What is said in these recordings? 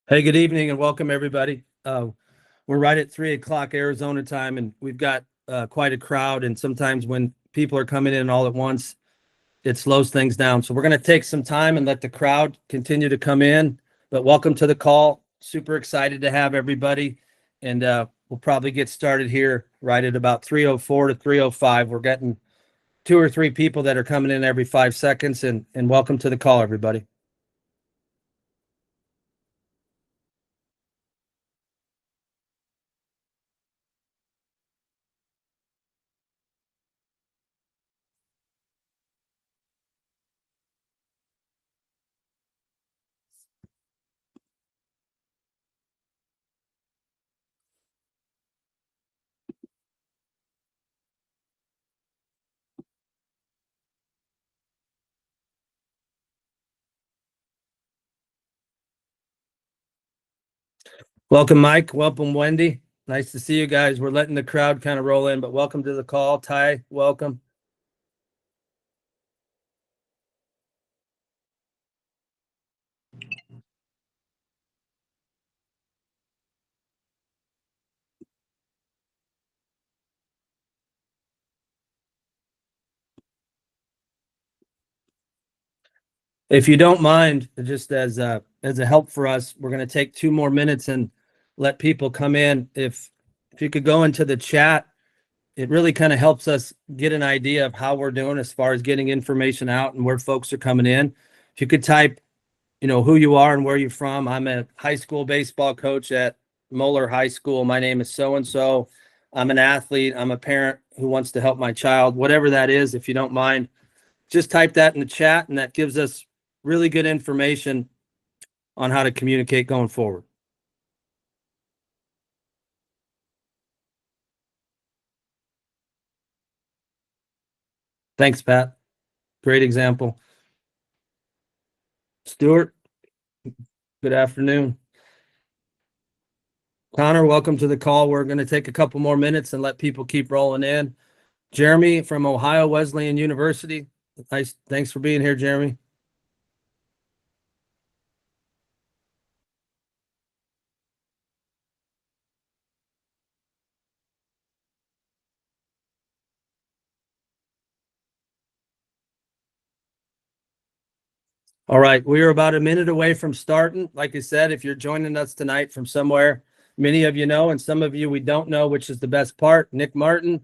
Hey, good evening and welcome everybody. We're right at 3 o'clock Arizona time, and we've got quite a crowd. And sometimes when people are coming in all at once, it slows things down. So we're going to take some time and let the crowd continue to come in. But welcome to the call. Super excited to have everybody. And we'll probably get started here right at about 3:04 to 3:05. We're getting 2 or 3 people that are coming in every 5 seconds. And welcome to the call, everybody. Welcome, Mike. Welcome, Wendy. Nice to see you guys. We're letting the crowd kind of roll in, but welcome to the call. Ty, welcome. If you don't mind, just as a help for us, we're going to take 2 more minutes and let people come in. If you could go into the chat, it really kind of helps us get an idea of how we're doing as far as getting information out and where folks are coming in. If you could type, who you are and where you're from. I'm a high school baseball coach at Moeller High School. My name is so-and-so. I'm an athlete. I'm a parent who wants to help my child, whatever that is. If you don't mind, just type that in the chat, and that gives us really good information on how to communicate going forward. Thanks, Pat. Great example. Stuart, good afternoon. Connor, welcome to the call. We're going to take a couple more minutes and let people keep rolling in. Jeremy from Ohio Wesleyan University. Nice. Thanks for being here, Jeremy. All right, we are about a minute away from starting. Like I said, if you're joining us tonight from somewhere, many of you know, and some of you we don't know, which is the best part. Nick Martin,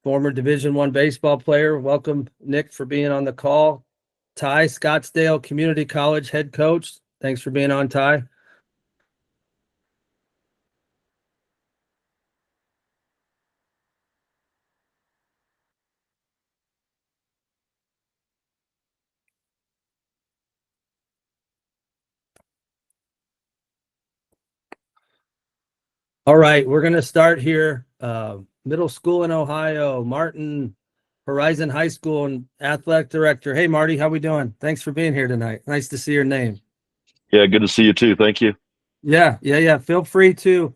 former Division I baseball player. Welcome, Nick, for being on the call. Ty, Scottsdale Community College head coach. Thanks for being on, Ty. All right, we're going to start here. Middle school in Ohio, Martin, Horizon High School, and athletic director. Hey, Marty, how we doing? Thanks for being here tonight. Nice to see your name. Yeah, good to see you too. Thank you. Yeah. Feel free to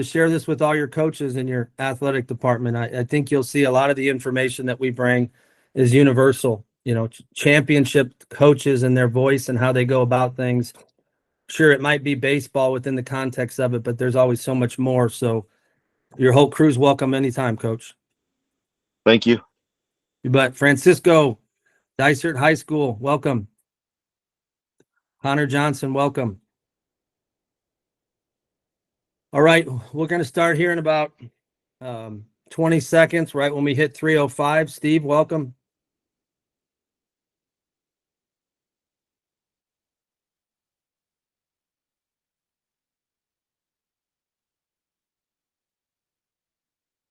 share this with all your coaches in your athletic department. I think you'll see a lot of the information that we bring is universal. Championship coaches and their voice and how they go about things. Sure, it might be baseball within the context of it, but there's always so much more. So your whole crew's welcome anytime, Coach. Thank you. But Francisco, Dysart High School, welcome. Connor Johnson, welcome. All right, we're going to start here in about 20 seconds, right when we hit 3:05. Steve, welcome.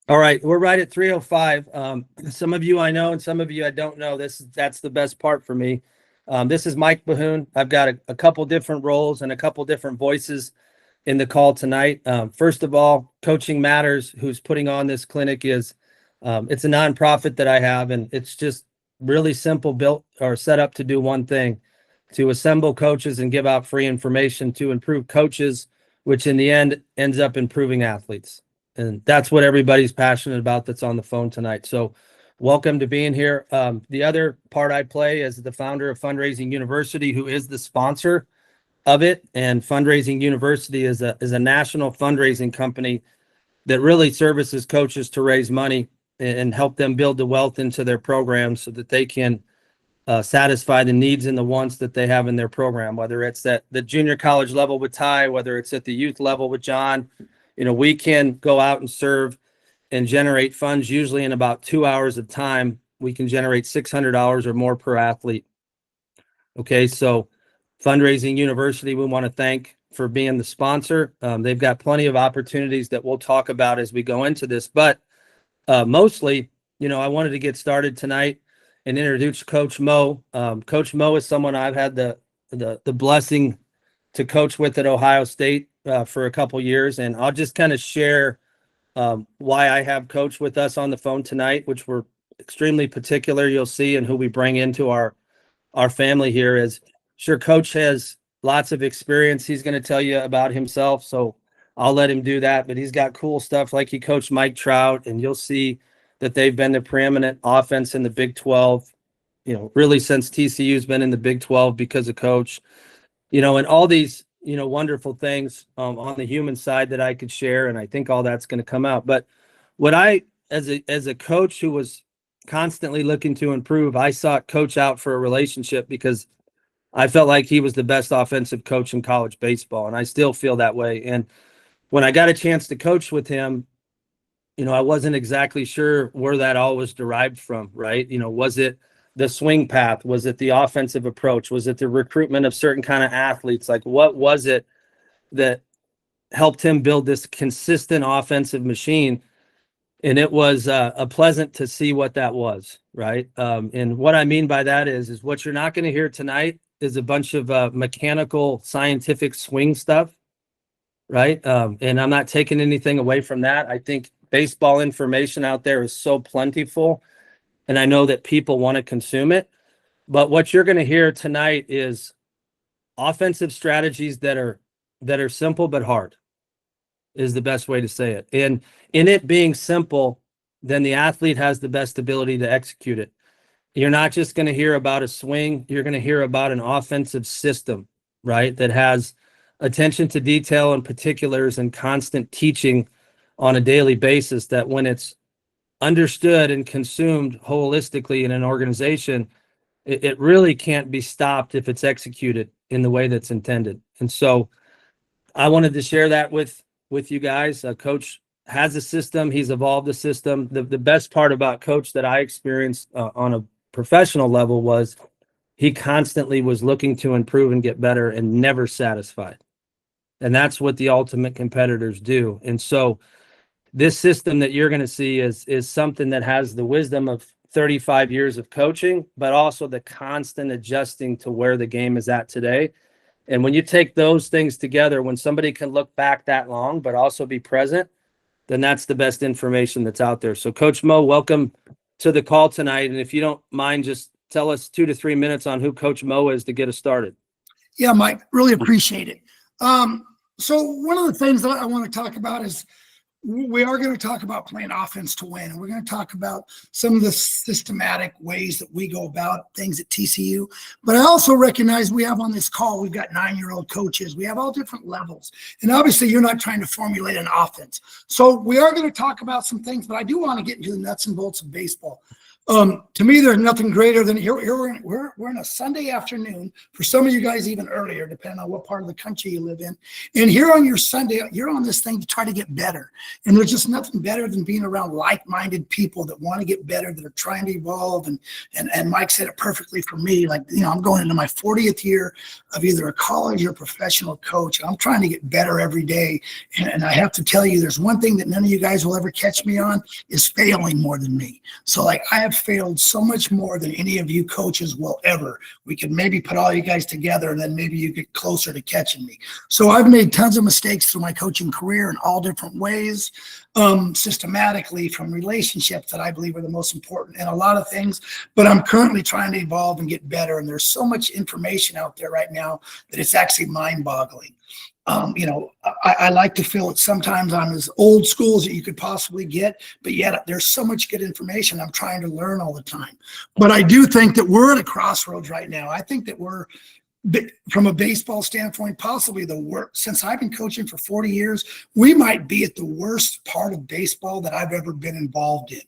All right, we're right at 3:05. Some of you I know, and some of you I don't know. That's the best part for me. This is Mike Bahoon. I've got a couple different roles and a couple different voices in the call tonight. First of all, Coaching Matters, who's putting on this clinic, is it's a nonprofit that I have, and it's just really simple, built or set up to do one thing: to assemble coaches and give out free information to improve coaches, which in the end ends up improving athletes. And that's what everybody's passionate about that's on the phone tonight. So welcome to being here. The other part I play is the founder of Fundraising University, who is the sponsor of it. And Fundraising University is a national fundraising company that really services coaches to raise money and help them build the wealth into their programs so that they can satisfy the needs and the wants that they have in their program, whether it's at the junior college level with Ty, whether it's at the youth level with John. We can go out and serve and generate funds usually in about 2 hours of time. We can generate $600 or more per athlete. Okay, so Fundraising University, we want to thank for being the sponsor. They've got plenty of opportunities that we'll talk about as we go into this, but mostly, I wanted to get started tonight and introduce Coach Mo. Coach Mo is someone I've had the blessing to coach with at Ohio State for a couple years, and I'll just kind of share why I have Coach with us on the phone tonight, which we're extremely particular. You'll see, and who we bring into our family here is sure. Coach has lots of experience. He's going to tell you about himself, so I'll let him do that. But he's got cool stuff, like he coached Mike Trout, and you'll see that they've been the preeminent offense in the Big 12, really since TCU's been in the Big 12 because of Coach, and all these, wonderful things on the human side that I could share. And I think all that's going to come out. But what I, as a coach who was constantly looking to improve, I sought Coach out for a relationship because I felt like he was the best offensive coach in college baseball. And I still feel that way. And when I got a chance to coach with him, I wasn't exactly sure where that all was derived from, right? Was it the swing path? Was it the offensive approach? Was it the recruitment of certain kind of athletes? Like, what was it that helped him build this consistent offensive machine? And it was a pleasant to see what that was, right? And what I mean by that is what you're not going to hear tonight is a bunch of mechanical, scientific swing stuff, right? And I'm not taking anything away from that. I think baseball information out there is so plentiful, and I know that people want to consume it. But what you're going to hear tonight is offensive strategies that are simple but hard, is the best way to say it. And in it being simple, then the athlete has the best ability to execute it. You're not just going to hear about a swing, you're going to hear about an offensive system, right? That has attention to detail and particulars and constant teaching on a daily basis, that when it's understood and consumed holistically in an organization, it really can't be stopped if it's executed in the way that's intended. And so I wanted to share that with you guys. Coach has a system. He's evolved the system. The best part about Coach that I experienced on a professional level was he constantly was looking to improve and get better and never satisfied. And that's what the ultimate competitors do. And so this system that you're going to see is something that has the wisdom of 35 years of coaching, but also the constant adjusting to where the game is at today. And when you take those things together, when somebody can look back that long, but also be present, then that's the best information that's out there. So Coach Mo, welcome to the call tonight. And if you don't mind, just tell us 2 to 3 minutes on who Coach Mo is to get us started. Yeah, Mike, really appreciate it. So one of the things that I want to talk about is we are going to talk about playing offense to win. And we're going to talk about some of the systematic ways that we go about things at TCU. But I also recognize we have on this call, we've got 9-year-old coaches. We have all different levels. And obviously you're not trying to formulate an offense. So we are going to talk about some things, but I do want to get into the nuts and bolts of baseball. To me, there's nothing greater than here. We're in a Sunday afternoon, for some of you guys even earlier, depending on what part of the country you live in. And here on your Sunday, you're on this thing to try to get better. And there's just nothing better than being around like-minded people that want to get better, that are trying to evolve. And Mike said it perfectly for me. Like, I'm going into my 40th year of either a college or professional coach. I'm trying to get better every day. And I have to tell you, there's one thing that none of you guys will ever catch me on, is failing more than me. So like, I have failed so much more than any of you coaches will ever. We could maybe put all you guys together and then maybe you get closer to catching me. So I've made tons of mistakes through my coaching career in all different ways, systematically, from relationships that I believe are the most important and a lot of things, but I'm currently trying to evolve and get better. And there's so much information out there right now that it's actually mind-boggling. I like to feel that sometimes I'm as old school as you could possibly get, but yet there's so much good information. I'm trying to learn all the time. But I do think that we're at a crossroads right now. I think that from a baseball standpoint, possibly the worst. Since I've been coaching for 40 years, we might be at the worst part of baseball that I've ever been involved in,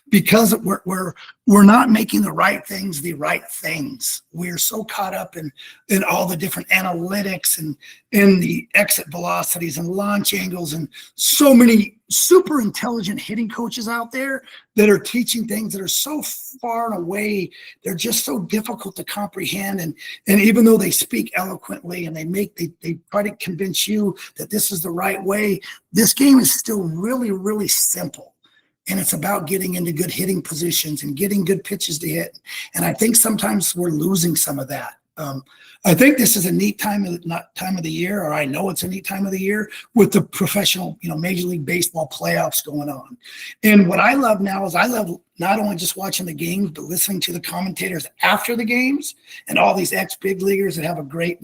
because we're not making the right things the right things. We're so caught up in all the different analytics and in the exit velocities and launch angles, and so many super intelligent hitting coaches out there that are teaching things that are so far and away. They're just so difficult to comprehend. And even though they speak eloquently and they try to convince you that this is the right way, this game is still really, really simple. And it's about getting into good hitting positions and getting good pitches to hit. And I think sometimes we're losing some of that. I think this is a neat time of the year, or I know it's a neat time of the year with the professional, Major League Baseball playoffs going on. And what I love now is I love not only just watching the games, but listening to the commentators after the games, and all these ex-big leaguers that have a great,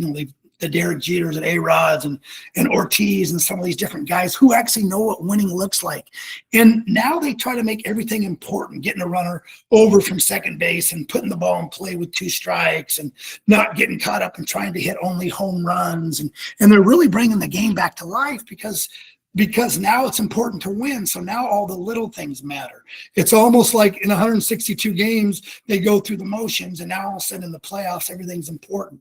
the Derek Jeters and A-Rods and Ortiz and some of these different guys who actually know what winning looks like. And now they try to make everything important, getting a runner over from second base and putting the ball in play with 2 strikes and not getting caught up in trying to hit only home runs. And they're really bringing the game back to life because now it's important to win. So now all the little things matter. It's almost like in 162 games, they go through the motions, and now all of a sudden in the playoffs, everything's important.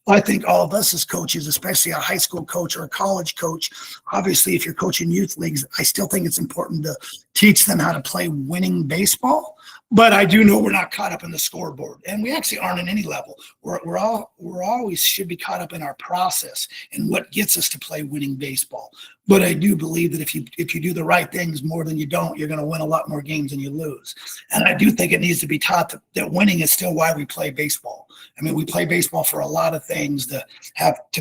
I think all of us as coaches, especially a high school coach or a college coach, obviously if you're coaching youth leagues, I still think it's important to teach them how to play winning baseball. But I do know we're not caught up in the scoreboard, and we actually aren't in any level. We're always should be caught up in our process and what gets us to play winning baseball. But I do believe that if you do the right things more than you don't, you're going to win a lot more games than you lose. And I do think it needs to be taught that winning is still why we play baseball. I mean, we play baseball for a lot of things, to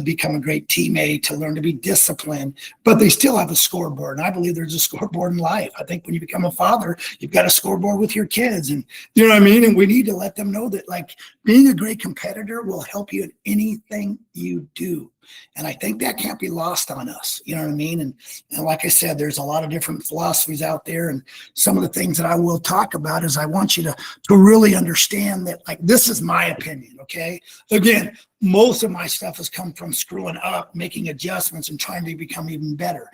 become a great teammate, to learn to be disciplined, but they still have a scoreboard. And I believe there's a scoreboard in life. I think when you become a father, you've got a scoreboard with your kids, and you know what I mean? And we need to let them know that, like, being a great competitor will help you in anything you do. And I think that can't be lost on us. You know what I mean? And like I said, there's a lot of different philosophies out there. And some of the things that I will talk about is I want you to really understand that, like, this is my opinion. Okay. Again, most of my stuff has come from screwing up, making adjustments, and trying to become even better.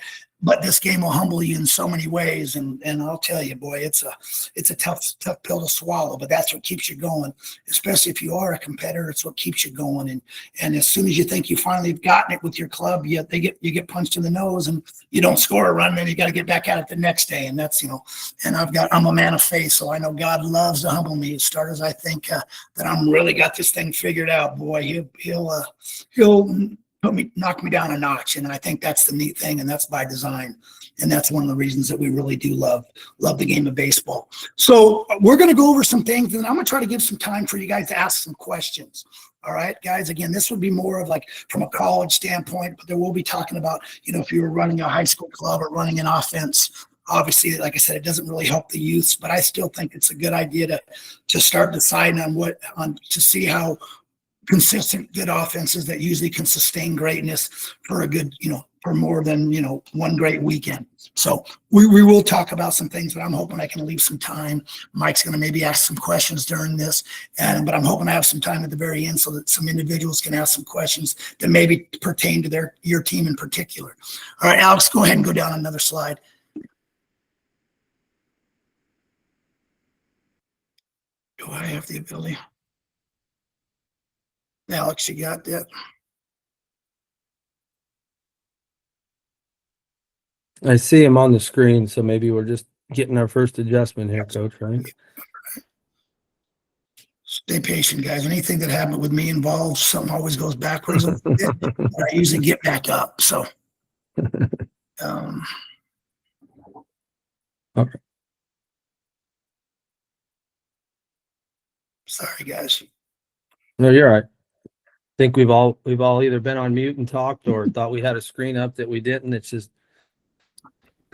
But this game will humble you in so many ways. And I'll tell you, boy, it's a tough pill to swallow, but that's what keeps you going, especially if you are a competitor. It's what keeps you going. And as soon as you think you finally have gotten it with your club, you get punched in the nose and you don't score a run, then you got to get back at it the next day. And that's, and I'm a man of faith. So I know God loves to humble me. As start as I think that I'm really got this thing figured out, boy, he'll knock me down a notch. And I think that's the neat thing, and that's by design. And that's one of the reasons that we really do love the game of baseball. So we're going to go over some things, and I'm going to try to give some time for you guys to ask some questions. All right, guys, again, this would be more of like from a college standpoint, but there will be talking about, if you were running a high school club or running an offense. Obviously, like I said, it doesn't really help the youths, but I still think it's a good idea to start deciding to see how consistent good offenses that usually can sustain greatness for a good, for more than, one great weekend. So we will talk about some things, but I'm hoping I can leave some time. Mike's going to maybe ask some questions during this, but I'm hoping I have some time at the very end so that some individuals can ask some questions that maybe pertain to your team in particular. All right, Alex, go ahead and go down another slide. Do I have the ability? Alex, you got that? I see him on the screen, so maybe we're just getting our first adjustment here, Coach, right? Stay patient, guys. Anything that happened with me involved, something always goes backwards a little bit, but I usually get back up. So, Okay. Sorry, guys. No, you're all right. I think we've all either been on mute and talked or thought we had a screen up that we didn't.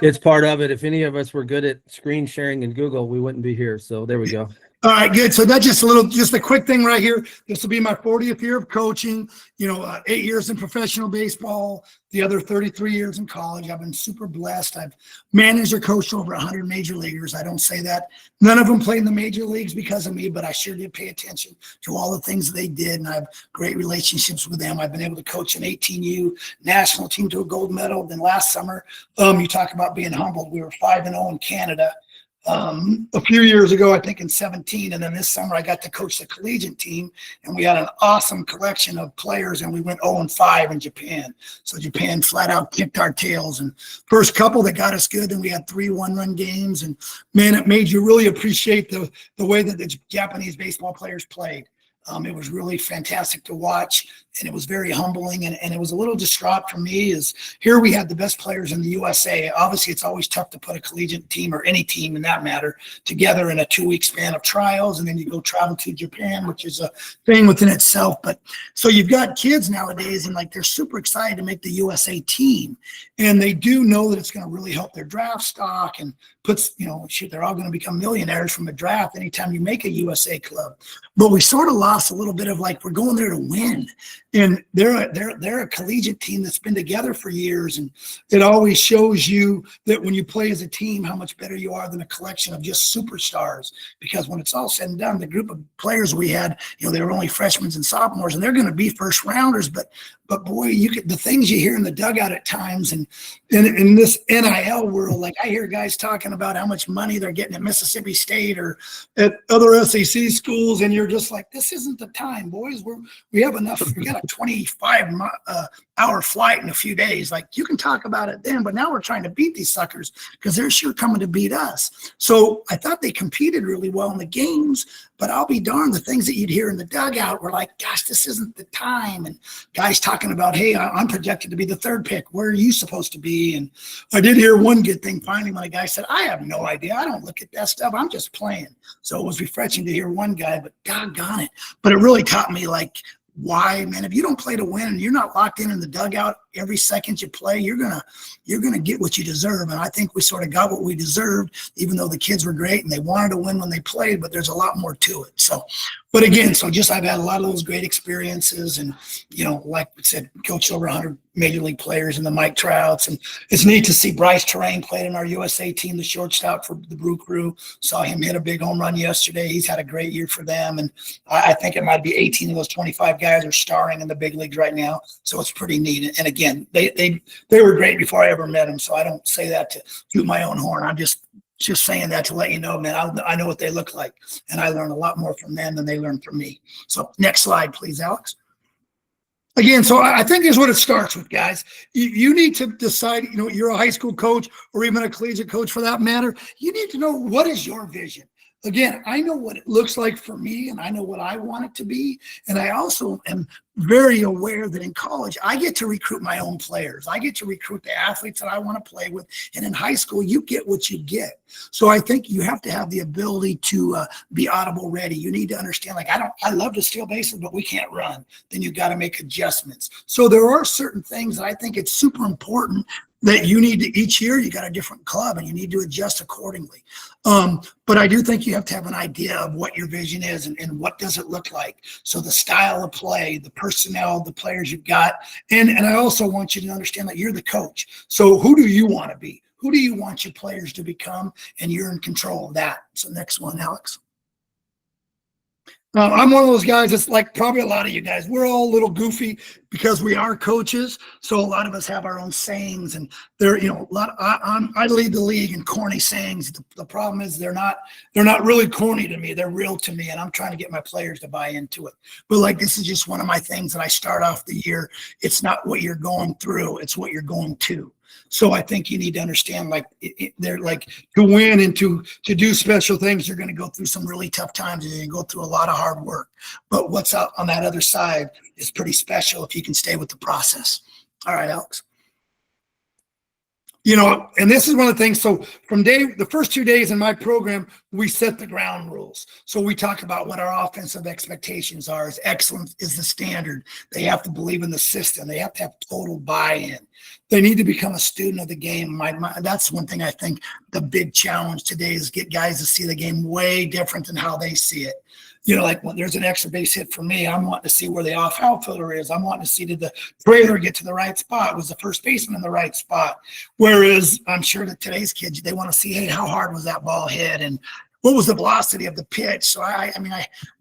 It's part of it. If any of us were good at screen sharing in Google, we wouldn't be here. So there we go. All right, good. So that's just a quick thing right here. This will be my 40th year of coaching, 8 years in professional baseball, the other 33 years in college. I've been super blessed. I've managed or coached over 100 major leaguers. I don't say that. None of them played in the major leagues because of me, but I sure did pay attention to all the things they did, and I have great relationships with them. I've been able to coach an 18U national team to a gold medal. Then last summer, you talk about being humbled. We were 5-0 in Canada. A few years ago, I think in 17, and then this summer I got to coach the collegiate team, and we had an awesome collection of players, and we went 0-5 in Japan. So Japan flat out kicked our tails, and first couple that got us good, then we had 3 one-run games, and man, it made you really appreciate the way that the Japanese baseball players played. It was really fantastic to watch, and it was very humbling, and it was a little distraught for me. Is here we had the best players in the USA. Obviously, it's always tough to put a collegiate team, or any team in that matter, together in a 2-week span of trials, and then you go travel to Japan, which is a thing within itself. But so you've got kids nowadays, and like they're super excited to make the USA team, and they do know that it's going to really help their draft stock, and puts, they're all going to become millionaires from a draft anytime you make a USA club. But we sort of lost a little bit of like, we're going there to win. And they're a collegiate team that's been together for years. And it always shows you that when you play as a team, how much better you are than a collection of just superstars. Because when it's all said and done, the group of players we had, they were only freshmen and sophomores, and they're going to be first rounders. But boy, the things you hear in the dugout at times, and in this NIL world, like I hear guys talking about how much money they're getting at Mississippi State or at other SEC schools, and you're just like, this isn't the time, boys. We have enough. We got a 25-hour flight in a few days. Like, you can talk about it then, but now we're trying to beat these suckers because they're sure coming to beat us. So I thought they competed really well in the games, but I'll be darned, the things that you'd hear in the dugout were like, gosh, this isn't the time. And guys talking about, hey, I'm projected to be the 3rd pick. Where are you supposed to be? And I did hear one good thing finally when a guy said, I have no idea. I don't look at that stuff. I'm just playing. So it was refreshing to hear one guy, but doggone it. But it really taught me, like, why, man, if you don't play to win and you're not locked in the dugout every second you play, you're gonna get what you deserve. And I think we sort of got what we deserved, even though the kids were great and they wanted to win when they played, but there's a lot more to it. So, but again, I've had a lot of those great experiences, and like I said, coached over 100 major league players in the Mike Trouts, and it's neat to see Bryce Terrain played in our USA team, the shortstop for the Brew Crew. Saw him hit a big home run yesterday. He's had a great year for them, and I think it might be 18 of those 25 guys are starring in the big leagues right now. So it's pretty neat. And again, they were great before I ever met them. So I don't say that to toot my own horn. I'm just saying that to let you know, man, I know what they look like, and I learn a lot more from them than they learn from me. So next slide, please, Alex. Again, so I think is what it starts with, guys. You need to decide, you're a high school coach or even a collegiate coach for that matter. You need to know, what is your vision? Again, I know what it looks like for me, and I know what I want it to be. And I also am very aware that in college, I get to recruit my own players. I get to recruit the athletes that I want to play with. And in high school, you get what you get. So I think you have to have the ability to be audible ready. You need to understand, like, I love to steal bases, but we can't run. Then you've got to make adjustments. So there are certain things that I think it's super important that you need to, each year you got a different club and you need to adjust accordingly. But I do think you have to have an idea of what your vision is and what does it look like. So the style of play, the personnel, the players you've got. And I also want you to understand that you're the coach. So who do you want to be? Who do you want your players to become? And you're in control of that. So next one, Alex. I'm one of those guys that's like probably a lot of you guys. We're all a little goofy because we are coaches. So a lot of us have our own sayings, and they're, I lead the league in corny sayings. The problem is they're not really corny to me. They're real to me, and I'm trying to get my players to buy into it. But like, this is just one of my things that I start off the year. It's not what you're going through, it's what you're going to. So I think you need to understand, like, they're like, to win and to do special things, you're going to go through some really tough times, and you go through a lot of hard work. But what's out on that other side is pretty special if you can stay with the process. All right, Alex. And this is one of the things. So from the first 2 days in my program, we set the ground rules. So we talk about what our offensive expectations are. Is excellence is the standard. They have to believe in the system. They have to have total buy-in. They need to become a student of the game. That's one thing I think the big challenge today is get guys to see the game way different than how they see it. You know, like when there's an extra base hit for me, I'm wanting to see where the off outfielder is. I'm wanting to see, did the trailer get to the right spot? Was the first baseman in the right spot? Whereas I'm sure that today's kids, they want to see, hey, how hard was that ball hit? And what was the velocity of the pitch? So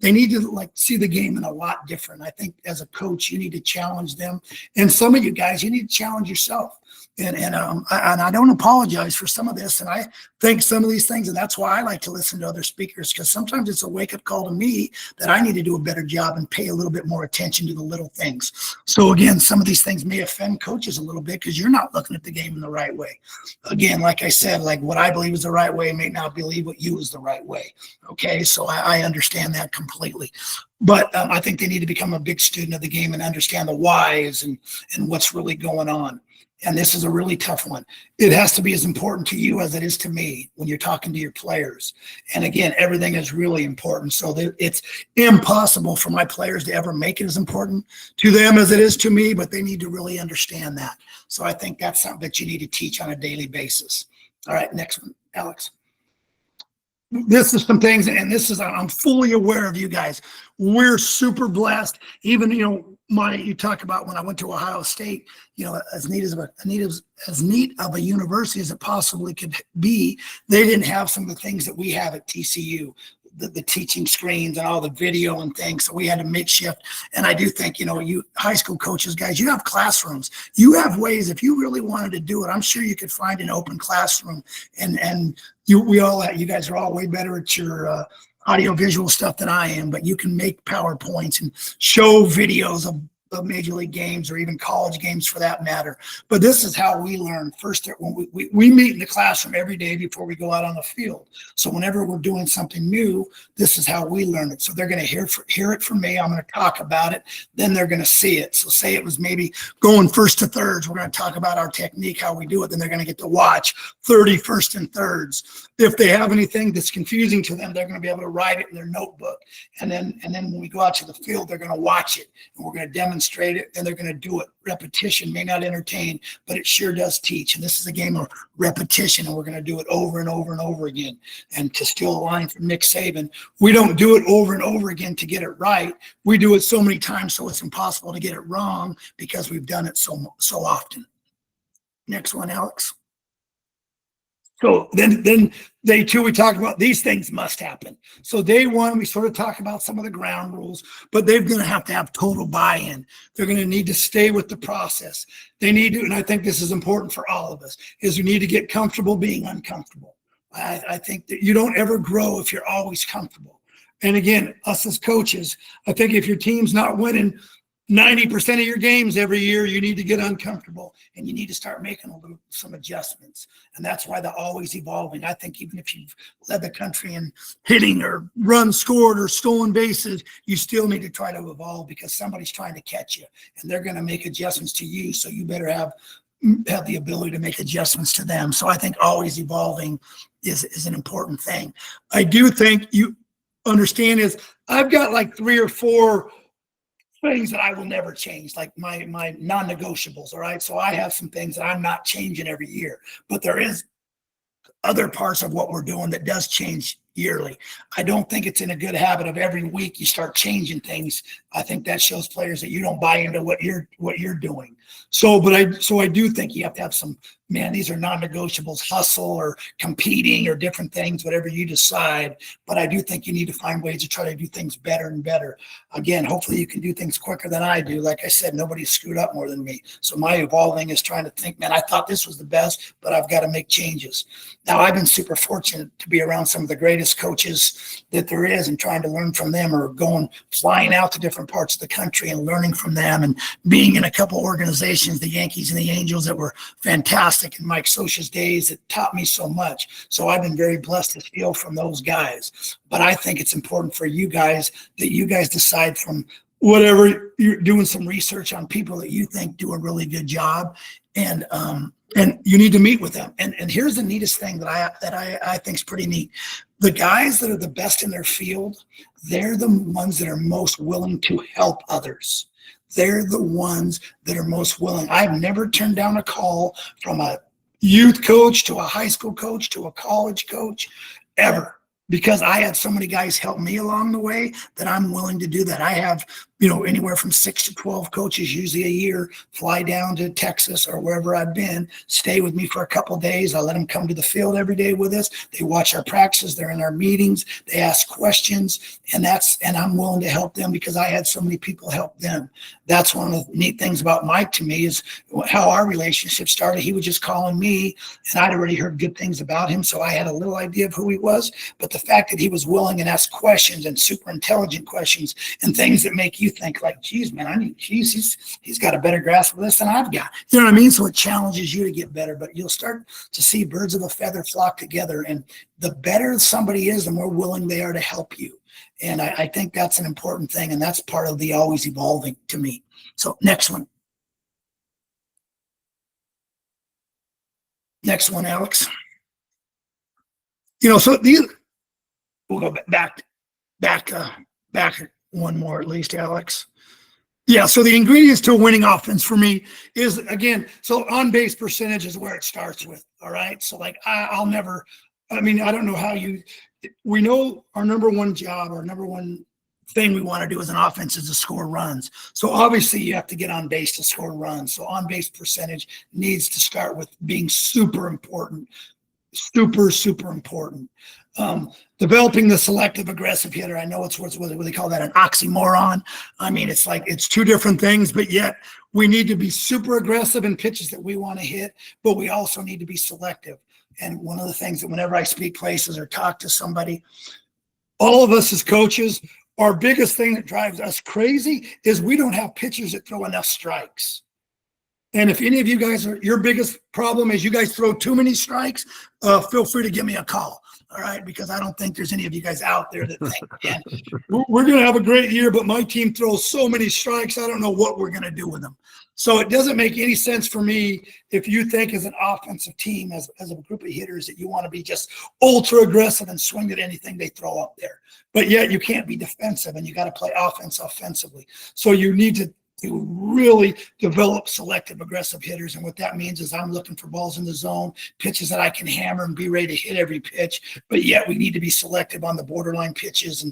they need to like see the game in a lot different. I think as a coach, you need to challenge them. And some of you guys, you need to challenge yourself. And I don't apologize for some of this. And I think some of these things, and that's why I like to listen to other speakers, because sometimes it's a wake-up call to me that I need to do a better job and pay a little bit more attention to the little things. So again, some of these things may offend coaches a little bit because you're not looking at the game in the right way. Again, like I said, like what I believe is the right way may not believe what you is the right way. Okay, so I understand that completely. But I think they need to become a big student of the game and understand the whys and what's really going on. And this is a really tough one. It has to be as important to you as it is to me when you're talking to your players. And again, everything is really important. So it's impossible for my players to ever make it as important to them as it is to me, but they need to really understand that. So I think that's something that you need to teach on a daily basis. All right, next one, Alex. This is some things, and this is, I'm fully aware of you guys. We're super blessed. Even, you talk about when I went to Ohio State, as neat of a university as it possibly could be, they didn't have some of the things that we have at TCU, the teaching screens and all the video and things. So we had to makeshift. And I do think, you high school coaches, guys, you have classrooms. You have ways, if you really wanted to do it, I'm sure you could find an open classroom. And you guys are all way better at your audio visual stuff than I am, but you can make PowerPoints and show videos of major league games or even college games for that matter. But this is how we learn. First, when we meet in the classroom every day before we go out on the field. So whenever we're doing something new, this is how we learn it. So they're going to hear it from me. I'm going to talk about it. Then they're going to see it. So say it was maybe going first to thirds. We're going to talk about our technique, how we do it. Then they're going to get to watch 30 first and thirds. If they have anything that's confusing to them, they're going to be able to write it in their notebook. And then when we go out to the field, they're going to watch it and we're going to demonstrate it, and they're going to do it. Repetition may not entertain, but it sure does teach. And this is a game of repetition, and we're going to do it over and over and over again. And to steal a line from Nick Saban, we don't do it over and over again to get it right. We do it so many times so it's impossible to get it wrong because we've done it so often. Next one, Alex. So then day two, we talk about these things must happen. So day one, we sort of talk about some of the ground rules, but they're going to have total buy-in. They're going to need to stay with the process. They need to, and I think this is important for all of us, is we need to get comfortable being uncomfortable. I think that you don't ever grow if you're always comfortable. And again, us as coaches, I think if your team's not winning 90% of your games every year, you need to get uncomfortable and you need to start making some adjustments. And that's why they're always evolving. I think even if you've led the country in hitting or runs scored or stolen bases, you still need to try to evolve because somebody's trying to catch you and they're going to make adjustments to you. So you better have the ability to make adjustments to them. So I think always evolving is an important thing. I do think you understand is I've got like 3 or 4 things that I will never change, like my non-negotiables. All right. So I have some things that I'm not changing every year, but there is other parts of what we're doing that does change yearly. I don't think it's in a good habit of every week you start changing things. I think that shows players that you don't buy into what you're doing. So I do think you have to have some, these are non-negotiables, hustle or competing or different things, whatever you decide. But I do think you need to find ways to try to do things better and better. Again, hopefully you can do things quicker than I do. Like I said, nobody's screwed up more than me. So my evolving is trying to think, I thought this was the best, but I've got to make changes. Now, I've been super fortunate to be around some of the greatest coaches that there is and trying to learn from them, or flying out to different parts of the country and learning from them, and being in a couple organizations, the Yankees and the Angels, that were fantastic in Mike Scioscia's days, that taught me so much. So I've been very blessed to steal from those guys. But I think it's important for you guys that you guys decide from whatever you're doing some research on people that you think do a really good job, and you need to meet with them. And here's the neatest thing that I think is pretty neat. The guys that are the best in their field, they're the ones that are most willing to help others. They're the ones that are most willing. I've never turned down a call from a youth coach to a high school coach to a college coach ever, because I had so many guys help me along the way that I'm willing to do that. I have, anywhere from 6 to 12 coaches usually a year fly down to Texas or wherever I've been, stay with me for a couple of days. I let them come to the field every day with us. They watch our practices. They're in our meetings. They ask questions, and I'm willing to help them because I had so many people help them. That's one of the neat things about Mike to me is how our relationship started. He was just calling me, and I'd already heard good things about him, so I had a little idea of who he was. But the fact that he was willing and asked questions and super intelligent questions and things that make you think like, geez, man, he's got a better grasp of this than I've got. You know what I mean? So it challenges you to get better, but you'll start to see birds of a feather flock together. And the better somebody is, the more willing they are to help you. And I think that's an important thing. And that's part of the always evolving to me. So next one. Next one, Alex. So we'll go back one more at least, Alex. Yeah, so the ingredients to a winning offense for me is, again, so on-base percentage is where it starts with, all right? So, like, I don't know how we know our number one job, our number one thing we want to do as an offense is to score runs. So, obviously, you have to get on base to score runs. So, on-base percentage needs to start with being super important. Super, super important. Developing the selective aggressive hitter. I know it's what they call that, an oxymoron. I mean, it's like it's two different things, but yet we need to be super aggressive in pitches that we want to hit, but we also need to be selective. And one of the things that whenever I speak places or talk to somebody, all of us as coaches, our biggest thing that drives us crazy is we don't have pitchers that throw enough strikes. And if any of you guys your biggest problem is you guys throw too many strikes, feel free to give me a call. All right. Because I don't think there's any of you guys out there that think, yeah, we're going to have a great year, but my team throws so many strikes. I don't know what we're going to do with them. So it doesn't make any sense for me if you think as an offensive team, as a group of hitters, that you want to be just ultra aggressive and swing at anything they throw up there. But yet you can't be defensive, and you got to play offense offensively. So you need to really develop selective aggressive hitters. And what that means is I'm looking for balls in the zone, pitches that I can hammer and be ready to hit every pitch. But yet we need to be selective on the borderline pitches.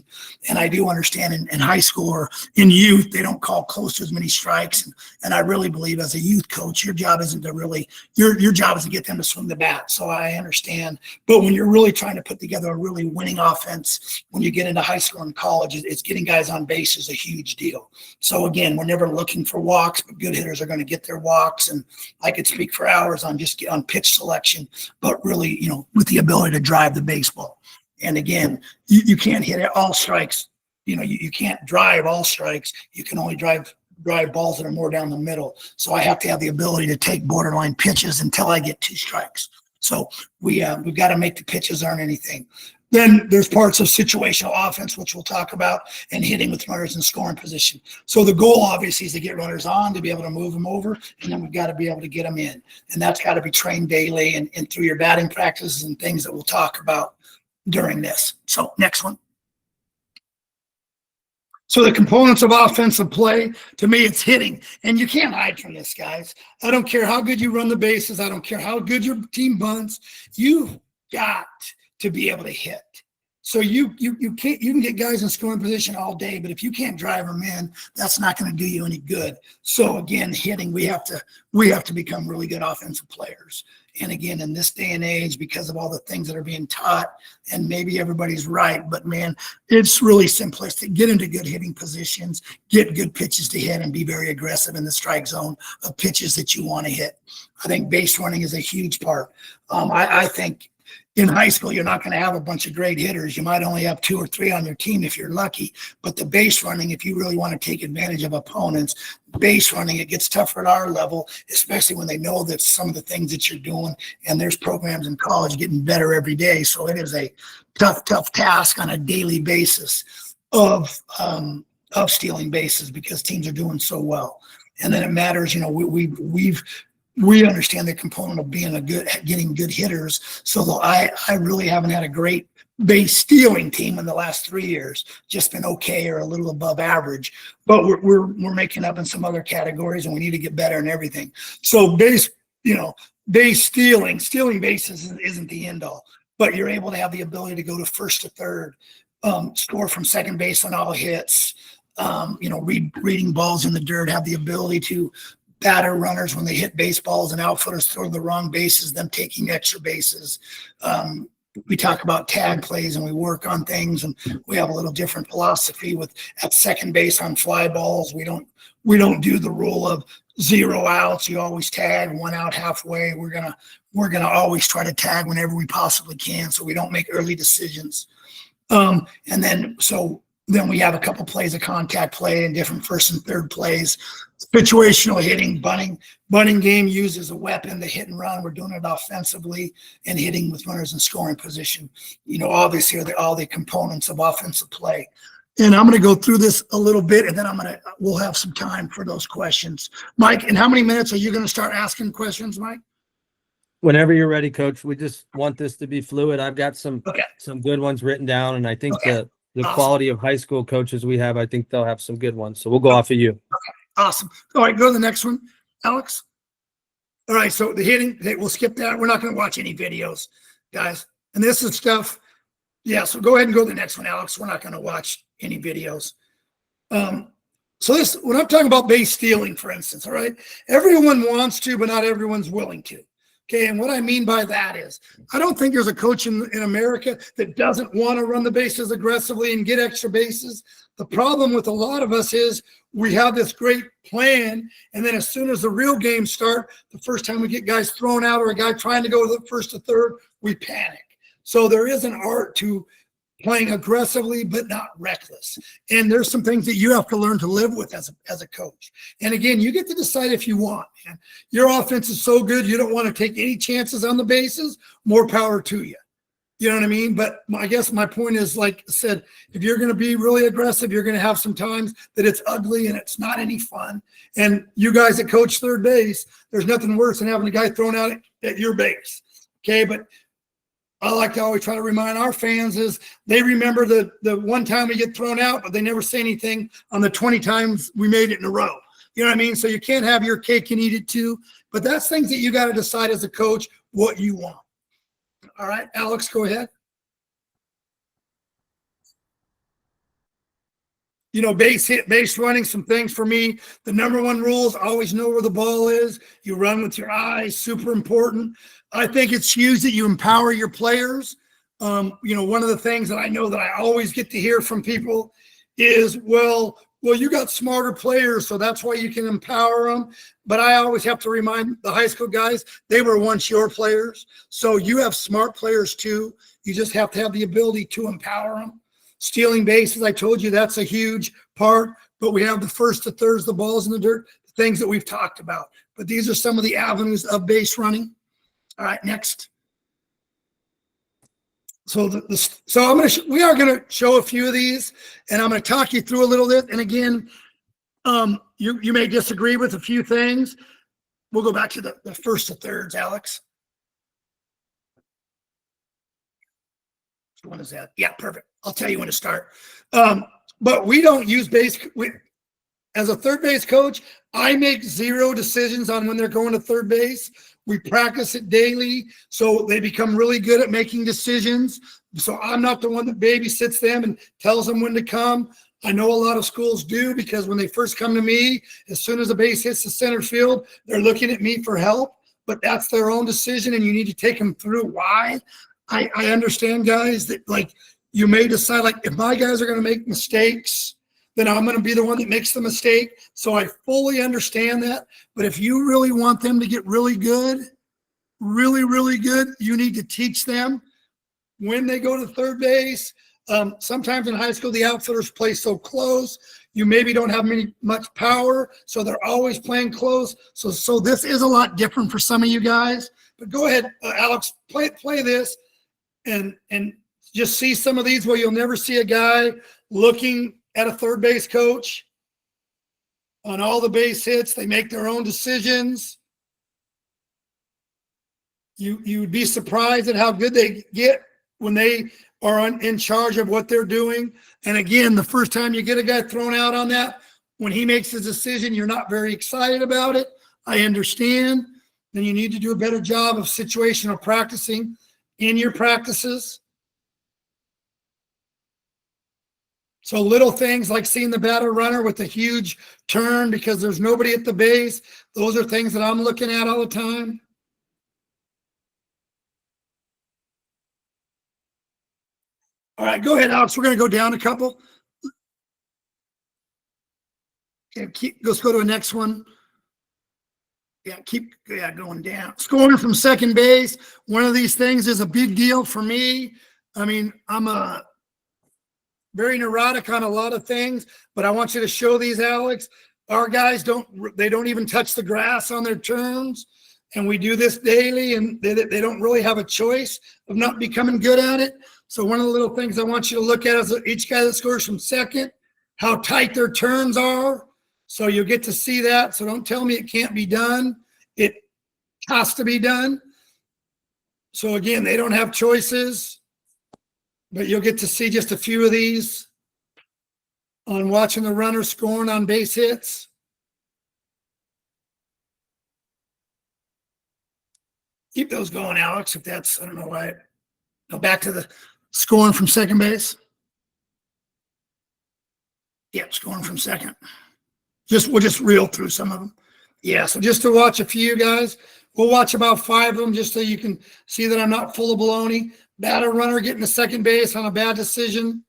And I do understand in high school or in youth, they don't call close to as many strikes. And I really believe as a youth coach, your job isn't to really, your job is to get them to swing the bat. So I understand. But when you're really trying to put together a really winning offense, when you get into high school and college, it's getting guys on base is a huge deal. So again, we're never looking for walks, but good hitters are going to get their walks. And I could speak for hours on pitch selection, but really, with the ability to drive the baseball. And again, you can't hit all strikes. You can't drive all strikes. You can only drive balls that are more down the middle. So I have to have the ability to take borderline pitches until I get 2 strikes. So we've got to make the pitches earn anything. Then there's parts of situational offense, which we'll talk about, and hitting with runners in scoring position. So the goal, obviously, is to get runners on, to be able to move them over, and then we've got to be able to get them in. And that's got to be trained daily and through your batting practices and things that we'll talk about during this. So next one. So the components of offensive play, to me, it's hitting. And you can't hide from this, guys. I don't care how good you run the bases. I don't care how good your team bunts. You've got to be able to hit. So you can get guys in scoring position all day, but if you can't drive them in, that's not going to do you any good. So again, hitting, we have to become really good offensive players. And again, in this day and age, because of all the things that are being taught, and maybe everybody's right, but man, it's really simplistic. Get into good hitting positions, get good pitches to hit, and be very aggressive in the strike zone of pitches that you want to hit. I think base running is a huge part. I think in high school, you're not going to have a bunch of great hitters. You might only have 2 or 3 on your team if you're lucky. But the base running, if you really want to take advantage of opponents, base running, it gets tougher at our level, especially when they know that some of the things that you're doing, and there's programs in college getting better every day. So it is a tough task on a daily basis of stealing bases because teams are doing so well. And then it matters, we've we understand the component of being getting good hitters. So though I really haven't had a great base stealing team in the last 3 years, just been okay or a little above average, but we're making up in some other categories, and we need to get better in everything. So base stealing bases isn't the end all, but you're able to have the ability to go to first to third, score from second base on all hits, reading balls in the dirt, have the ability to batter runners when they hit baseballs and outfielders throw the wrong bases, them taking extra bases. We talk about tag plays and we work on things, and we have a little different philosophy with at second base on fly balls. We don't do the rule of 0 outs. You always tag 1 out halfway. We're gonna always try to tag whenever we possibly can, so we don't make early decisions. And then we have a couple plays of contact play and different first and third plays. Situational hitting, bunting game used as a weapon to hit and run. We're doing it offensively and hitting with runners in scoring position. Obviously all the components of offensive play. And I'm going to go through this a little bit, and then we'll have some time for those questions. Mike, in how many minutes are you going to start asking questions, Mike? Whenever you're ready, Coach. We just want this to be fluid. I've got some good ones written down, and I think the awesome. Quality of high school coaches we have, I think they'll have some good ones. So we'll go off of you. Okay. Awesome. All right, go to the next one, Alex. All right, so the hitting, we'll skip that. We're not going to watch any videos, guys. And this is stuff. Yeah, so go ahead and go to the next one, Alex. We're not going to watch any videos. So when I'm talking about base stealing, for instance, all right, everyone wants to, but not everyone's willing to. Okay, and what I mean by that is, I don't think there's a coach in America that doesn't want to run the bases aggressively and get extra bases. The problem with a lot of us is we have this great plan, and then as soon as the real games start, the first time we get guys thrown out or a guy trying to go to the first to third, we panic. So there is an art to playing aggressively but not reckless, and there's some things that you have to learn to live with as a coach. And again, you get to decide if you want, man. Your offense is so good you don't want to take any chances on the bases. More power to you. You know what I mean? But I guess my point is, like I said, if you're going to be really aggressive, you're going to have some times that it's ugly and it's not any fun. And you guys that coach third base, there's nothing worse than having a guy thrown out at your base. Okay, but I like to always try to remind our fans is they remember the one time we get thrown out, but they never say anything on the 20 times we made it in a row. You know what I mean? So you can't have your cake and eat it too. But that's things that you got to decide as a coach what you want. All right, Alex, go ahead. Base running, some things for me. The number one rule is always know where the ball is. You run with your eyes, super important. I think it's huge that you empower your players. One of the things that I know that I always get to hear from people is, well, you got smarter players, so that's why you can empower them. But I always have to remind the high school guys, they were once your players. So you have smart players too. You just have to have the ability to empower them. Stealing bases, I told you, that's a huge part. But we have the first to thirds, the balls in the dirt, the things that we've talked about. But these are some of the avenues of base running. All right, next. So we are going to show a few of these, and I'm going to talk you through a little bit. And again, you may disagree with a few things. We'll go back to the first to thirds, Alex. Which one is that? Yeah, perfect. I'll tell you when to start. But we don't use base. As a third base coach, I make 0 decisions on when they're going to third base. We practice it daily, so they become really good at making decisions. So I'm not the one that babysits them and tells them when to come. I know a lot of schools do, because when they first come to me, as soon as the base hits the center field, they're looking at me for help. But that's their own decision, and you need to take them through why. I understand, guys, that like you may decide, like, if my guys are going to make mistakes, then I'm going to be the one that makes the mistake. So I fully understand that. But if you really want them to get really good, really, really good, you need to teach them when they go to third base. Sometimes in high school, the outfielders play so close, you maybe don't have much power, so they're always playing close. So this is a lot different for some of you guys. But go ahead, Alex, play this and just see some of these where you'll never see a guy looking at a third base coach on all the base hits. They make their own decisions. You'd be surprised at how good they get when they are in charge of what they're doing. And again, the first time you get a guy thrown out on that, when he makes his decision, you're not very excited about it. I understand. Then you need to do a better job of situational practicing in your practices. So little things like seeing the batter runner with a huge turn because there's nobody at the base. Those are things that I'm looking at all the time. All right, go ahead, Alex. We're going to go down a couple. Okay, let's go to the next one. Keep going down. Scoring from second base. One of these things is a big deal for me. I mean, I'm very neurotic on a lot of things, but I want you to show these, Alex. Our guys don't even touch the grass on their turns, and we do this daily, and they don't really have a choice of not becoming good at it. So one of the little things I want you to look at is each guy that scores from second, how tight their turns are. So you'll get to see that. So don't tell me it can't be done. It has to be done. So again, they don't have choices, but you'll get to see just a few of these on watching the runner scoring on base hits. Keep those going, Alex, if that's, I don't know why. Now back to the scoring from second base. Yep, scoring from second. We'll just reel through some of them. Yeah, so just to watch a few guys. We'll watch about 5 of them just so you can see that I'm not full of baloney. Batter runner getting to second base on a bad decision.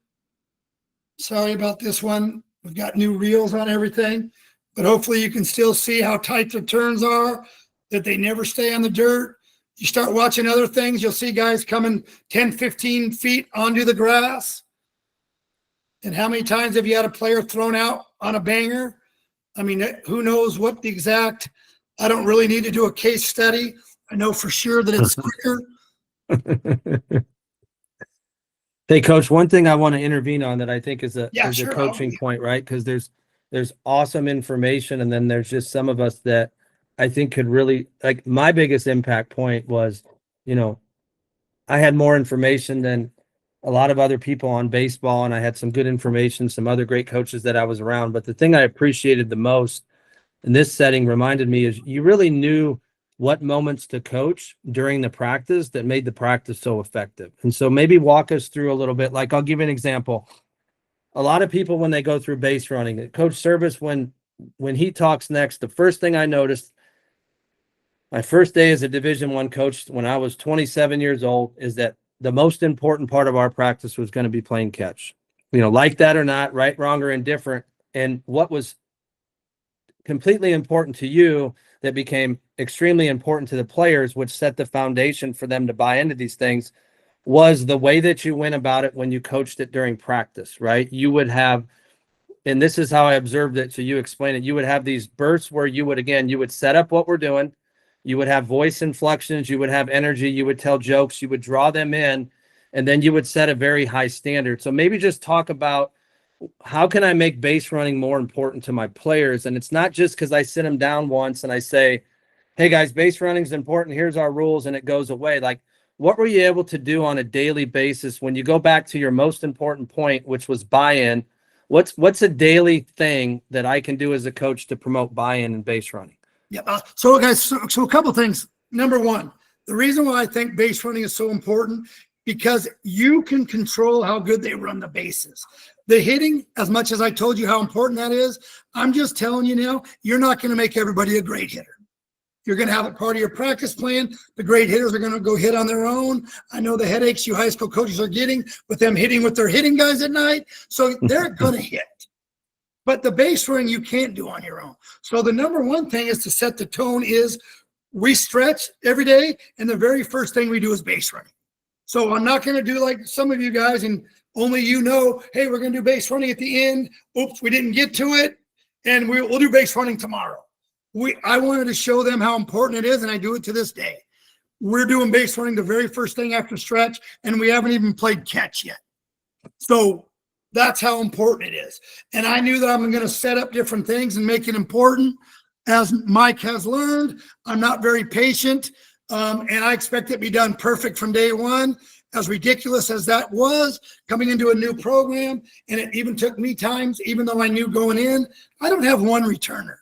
Sorry about this one. We've got new reels on everything, but hopefully you can still see how tight their turns are, that they never stay on the dirt. You start watching other things, you'll see guys coming 10, 15 feet onto the grass. And how many times have you had a player thrown out on a banger? I mean, who knows what the exact, I don't really need to do a case study. I know for sure that it's quicker. Hey, Coach, one thing I want to intervene on that I think is a Sure, coaching point, right? Because there's awesome information, and then there's just some of us that I think could really, like, my biggest impact point was, I had more information than a lot of other people on baseball, and I had some good information, some other great coaches that I was around. But the thing I appreciated the most in this setting reminded me is you really knew what moments to coach during the practice that made the practice so effective. And so maybe walk us through a little bit. Like, I'll give you an example. A lot of people, when they go through base running, Coach Service, when he talks next, the first thing I noticed my first day as a Division I coach when I was 27 years old is that the most important part of our practice was going to be playing catch. Like that or not, right, wrong, or indifferent. And what was completely important to you that became extremely important to the players, which set the foundation for them to buy into these things, was the way that you went about it when you coached it during practice, right? You would have, and this is how I observed it, so you explain it, you would have these bursts where you would set up what we're doing, you would have voice inflections, you would have energy, you would tell jokes, you would draw them in, and then you would set a very high standard. So maybe just talk about, how can I make base running more important to my players? And it's not just because I sit them down once and I say, hey guys, base running is important, here's our rules, and it goes away. Like, what were you able to do on a daily basis when you go back to your most important point, which was buy-in? What's a daily thing that I can do as a coach to promote buy-in and base running? Yeah. So guys, so a couple things. Number one, the reason why I think base running is so important, because you can control how good they run the bases. The hitting, as much as I told you how important that is, I'm just telling you now, you're not going to make everybody a great hitter. You're going to have it part of your practice plan. The great hitters are going to go hit on their own. I know the headaches you high school coaches are getting with them hitting with their hitting guys at night. So they're going to hit. But the base running you can't do on your own. So the number one thing is to set the tone is we stretch every day, and the very first thing we do is base running. So I'm not going to do like some of you guys, and only hey, we're going to do base running at the end. Oops, we didn't get to it, and we'll do base running tomorrow. I wanted to show them how important it is, and I do it to this day. We're doing base running the very first thing after stretch, and we haven't even played catch yet. So that's how important it is. And I knew that I'm going to set up different things and make it important. As Mike has learned, I'm not very patient. And I expect it to be done perfect from day one. As ridiculous as that was, coming into a new program, and it even took me times, even though I knew going in, I don't have one returner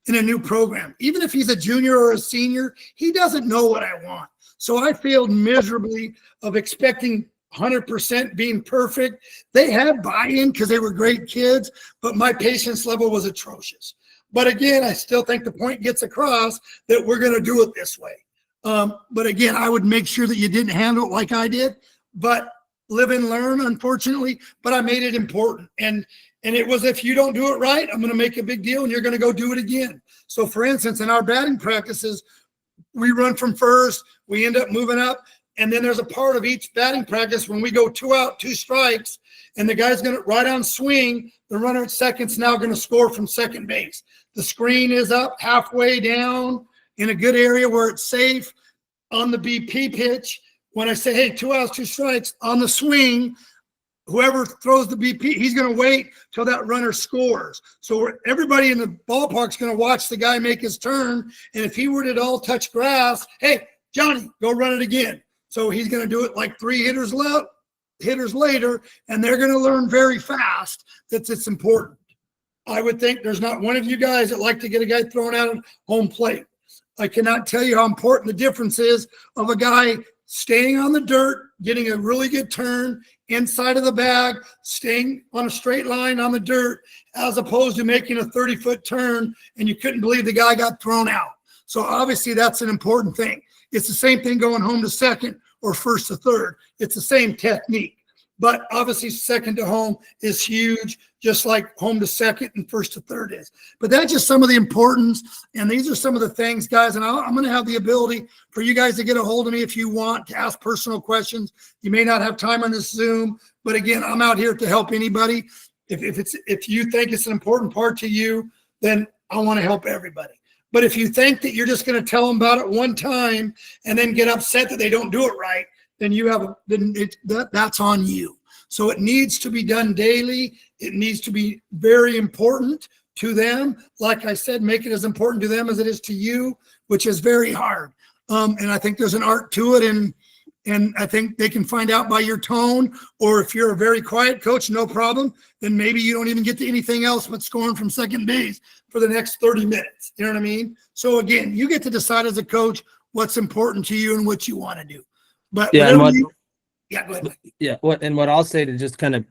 in a new program. Even if he's a junior or a senior, he doesn't know what I want. So I failed miserably of expecting 100% being perfect. They had buy-in because they were great kids, but my patience level was atrocious. But again, I still think the point gets across that we're going to do it this way. But again, I would make sure that you didn't handle it like I did, but live and learn, unfortunately, but I made it important. And it was, if you don't do it right, I'm going to make a big deal and you're going to go do it again. So for instance, in our batting practices, we run from first, we end up moving up. And then there's a part of each batting practice when we go 2 out, 2 strikes, and the guy's going to right on swing, the runner at second's now going to score from second base. The screen is up halfway down in a good area where it's safe. On the BP pitch, when I say, hey, 2 outs, 2 strikes, on the swing, whoever throws the BP, he's going to wait till that runner scores. So everybody in the ballpark's going to watch the guy make his turn. And if he were to all touch grass, hey, Johnny, go run it again. So he's going to do it like 3 hitters later, and they're going to learn very fast that it's important. I would think there's not one of you guys that like to get a guy thrown out at home plate. I cannot tell you how important the difference is of a guy staying on the dirt, getting a really good turn inside of the bag, staying on a straight line on the dirt, as opposed to making a 30-foot turn and you couldn't believe the guy got thrown out. So obviously that's an important thing. It's the same thing going home to second or first to third. It's the same technique. But obviously second to home is huge, just like home to second and first to third is. But that's just some of the importance. And these are some of the things, guys. And I'm going to have the ability for you guys to get a hold of me if you want to ask personal questions. You may not have time on this Zoom, but again, I'm out here to help anybody. If you think it's an important part to you, then I want to help everybody. But if you think that you're just going to tell them about it one time and then get upset that they don't do it right, then that's on you. So it needs to be done daily. It needs to be very important to them. Like I said, make it as important to them as it is to you, which is very hard. And I think there's an art to it. And I think they can find out by your tone, or if you're a very quiet coach, no problem, then maybe you don't even get to anything else but scoring from second base for the next 30 minutes. You know what I mean? So again, you get to decide as a coach what's important to you and what you want to do. But yeah, go ahead. Yeah, what I'll say to just kind of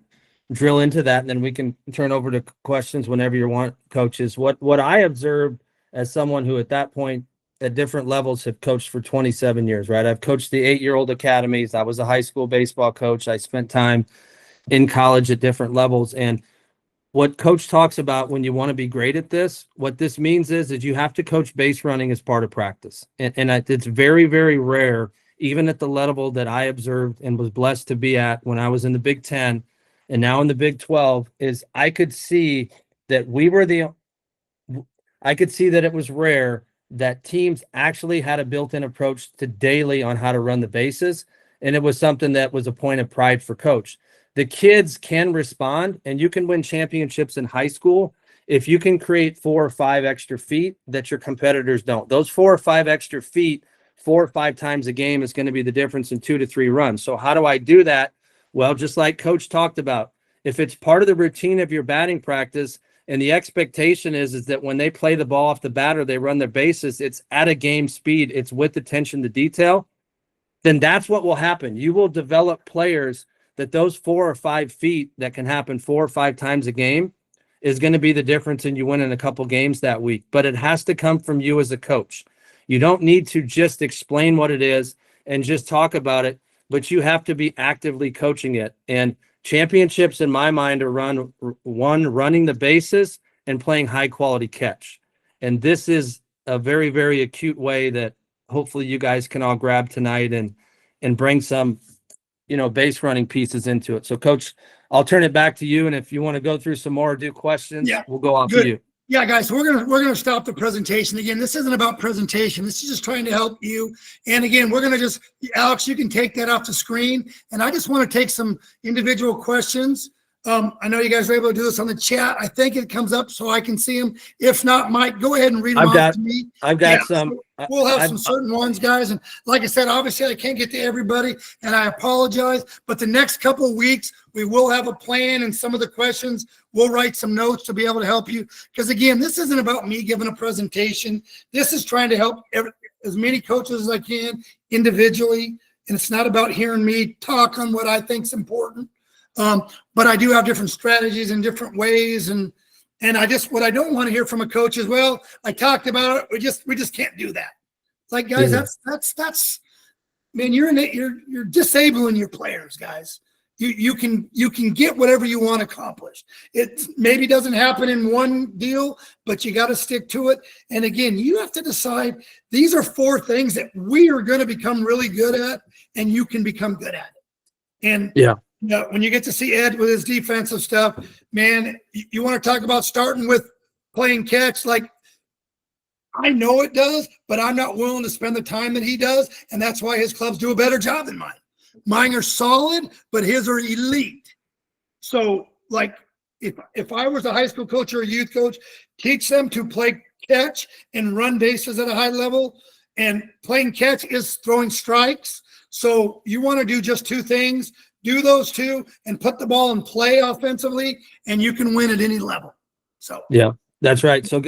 drill into that, and then we can turn over to questions whenever you want, coaches. What I observed as someone who at that point at different levels have coached for 27 years, right? I've coached the 8-year-old academies. I was a high school baseball coach. I spent time in college at different levels. And what coach talks about when you want to be great at this, what this means is you have to coach base running as part of practice. And it's very, very rare, even at the level that I observed and was blessed to be at when I was in the Big Ten and now in the Big 12, is I could see that it was rare that teams actually had a built-in approach to daily on how to run the bases. And it was something that was a point of pride for coach. The kids can respond, and you can win championships in high school if you can create 4 or 5 extra feet that your competitors don't. Those 4 or 5 extra feet 4 or 5 times a game is going to be the difference in 2 to 3 runs. So how do I do that? Well, just like coach talked about, if it's part of the routine of your batting practice, and the expectation is that when they play the ball off the batter, they run their bases, it's at a game speed, it's with attention to detail, then that's what will happen. You will develop players that those 4 or 5 feet that can happen 4 or 5 times a game is going to be the difference in you winning a couple games that week. But it has to come from you as a coach. You don't need to just explain what it is and just talk about it, but you have to be actively coaching it. And championships, in my mind, are running the bases and playing high quality catch. And this is a very, very acute way that hopefully you guys can all grab tonight and bring some, base running pieces into it. So coach, I'll turn it back to you. And if you want to go through some more or do questions, we'll go off of you. Yeah, guys, so we're gonna stop the presentation. Again, this isn't about presentation. This is just trying to help you. And again, we're gonna Alex, you can take that off the screen. And I just want to take some individual questions. I know you guys were able to do this on the chat. I think it comes up so I can see them. If not, Mike, go ahead and read them off to me. I've got Yeah, some. so we'll have some certain ones, guys. And like I said, obviously I can't get to everybody, and I apologize. But the next couple of weeks, we will have a plan, and some of the questions, we'll write some notes to be able to help you. Because again, this isn't about me giving a presentation. This is trying to help as many coaches as I can individually. And it's not about hearing me talk on what I think is important. But I do have different strategies and different ways. And what I don't want to hear from a coach is, well, I talked about it. We just can't do that. It's like, guys, that's, man, you're disabling your players, guys. You can get whatever you want accomplished. It maybe doesn't happen in one deal, but you got to stick to it. And again, you have to decide, these are 4 things that we are going to become really good at, and you can become good at it. And when you get to see Ed with his defensive stuff, man, you want to talk about starting with playing catch. Like, I know it does, but I'm not willing to spend the time that he does. And that's why his clubs do a better job than mine. Mine are solid, but his are elite. So, like, if I was a high school coach or a youth coach, teach them to play catch and run bases at a high level. And playing catch is throwing strikes. So you want to do just 2 things. Do those 2 and put the ball in play offensively, and you can win at any level. So yeah, that's right. So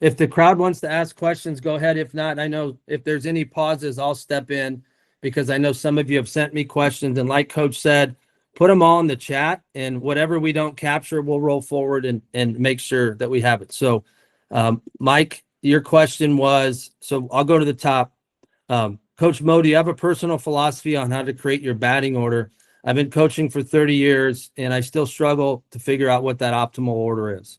if the crowd wants to ask questions, go ahead. If not, I know if there's any pauses, I'll step in, because I know some of you have sent me questions, and like Coach said, put them all in the chat, and whatever we don't capture, we'll roll forward and make sure that we have it. So Mike, your question was, so I'll go to the top. Coach Mo, do you have a personal philosophy on how to create your batting order? I've been coaching for 30 years, and I still struggle to figure out what that optimal order is.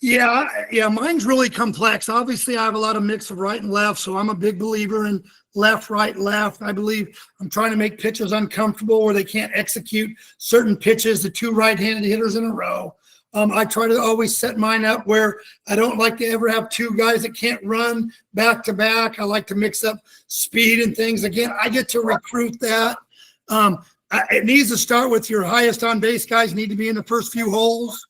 Yeah, mine's really complex. Obviously, I have a lot of mix of right and left, so I'm a big believer in left, right, left. I believe I'm trying to make pitchers uncomfortable where they can't execute certain pitches to 2 right-handed hitters in a row. I try to always set mine up where I don't like to ever have 2 guys that can't run back to back. I like to mix up speed and things. Again, I get to recruit that. It needs to start with your highest on base guys need to be in the first few holes.